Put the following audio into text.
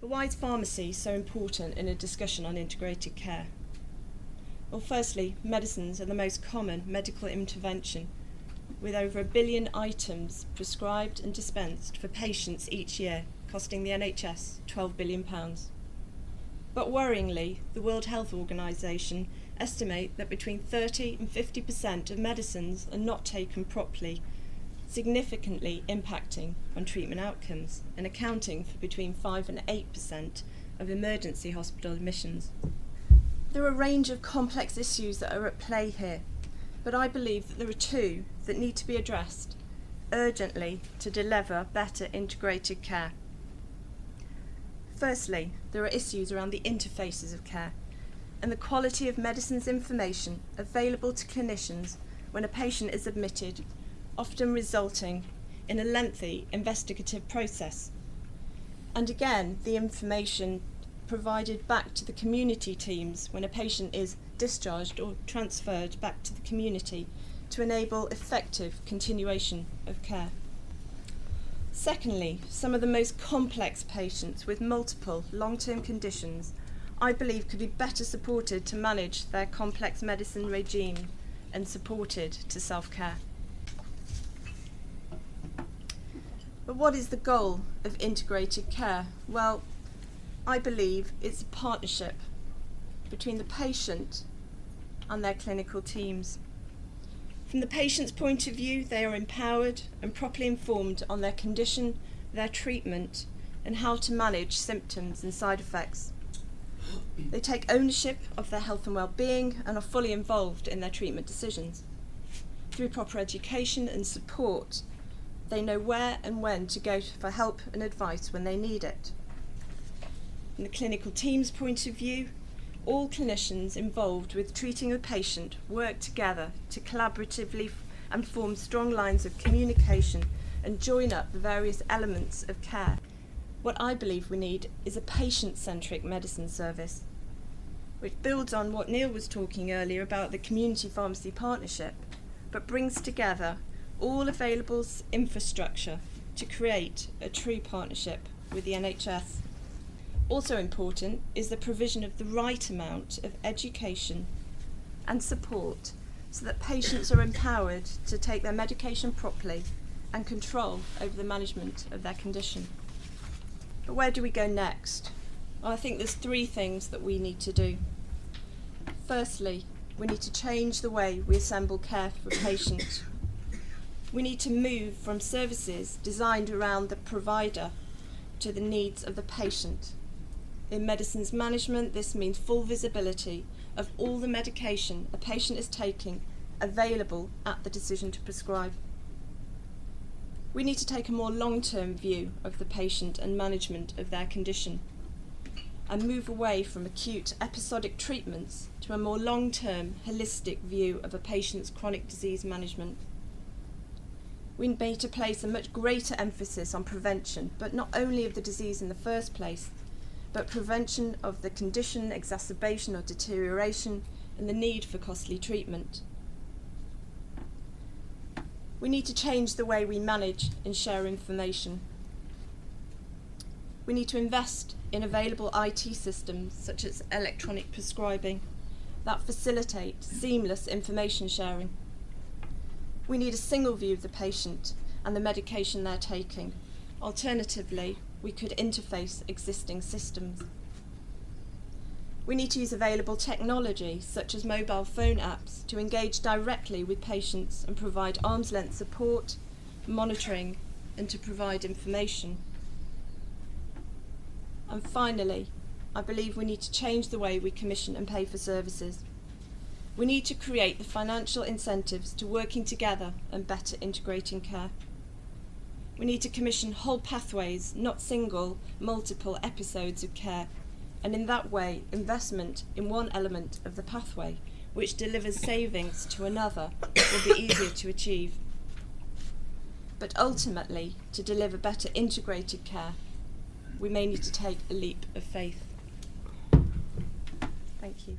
But why is pharmacy so important in a discussion on integrated care? Well, firstly, medicines are the most common medical intervention, with over 1 billion items prescribed and dispensed for patients each year, costing the NHS £12 billion. But worryingly, the World Health Organization estimate that between 30 and 50% of medicines are not taken properly, significantly impacting on treatment outcomes and accounting for between 5 and 8% of emergency hospital admissions. There are a range of complex issues that are at play here, but I believe that there are two that need to be addressed urgently to deliver better integrated care. Firstly, there are issues around the interfaces of care and the quality of medicines information available to clinicians when a patient is admitted, often resulting in a lengthy investigative process. And again, the information provided back to the community teams when a patient is discharged or transferred back to the community to enable effective continuation of care. Secondly, some of the most complex patients with multiple long-term conditions I believe could be better supported to manage their complex medicine regime and supported to self-care. But what is the goal of integrated care? Well, I believe it's a partnership between the patient and their clinical teams. From the patient's point of view, they are empowered and properly informed on their condition, their treatment, and how to manage symptoms and side effects. They take ownership of their health and well-being and are fully involved in their treatment decisions. Through proper education and support, they know where and when to go for help and advice when they need it. From the clinical team's point of view, all clinicians involved with treating a patient work together to collaboratively and form strong lines of communication and join up the various elements of care. What I believe we need is a patient-centric medicine service, which builds on what Neil was talking earlier about the community pharmacy partnership, but brings together all available infrastructure to create a true partnership with the NHS. Also important is the provision of the right amount of education and support so that patients are empowered to take their medication properly and control over the management of their condition. But where do we go next? Well, I think there's 3 things that we need to do. Firstly, we need to change the way we assemble care for patients. We need to move from services designed around the provider to the needs of the patient. In medicines management, this means full visibility of all the medication a patient is taking available at the decision to prescribe. We need to take a more long-term view of the patient and management of their condition and move away from acute episodic treatments to a more long-term holistic view of a patient's chronic disease management. We need to place a much greater emphasis on prevention, but not only of the disease in the first place, but prevention of the condition, exacerbation or deterioration, and the need for costly treatment. We need to change the way we manage and share information. We need to invest in available IT systems such as electronic prescribing that facilitate seamless information sharing. We need a single view of the patient and the medication they're taking. Alternatively, we could interface existing systems. We need to use available technology, such as mobile phone apps, to engage directly with patients and provide arm's length support, monitoring, and to provide information. And finally, I believe we need to change the way we commission and pay for services. We need to create the financial incentives to working together and better integrating care. We need to commission whole pathways, not single, multiple episodes of care, and in that way, investment in one element of the pathway, which delivers savings to another, will be easier to achieve. But ultimately, to deliver better integrated care, we may need to take a leap of faith. Thank you.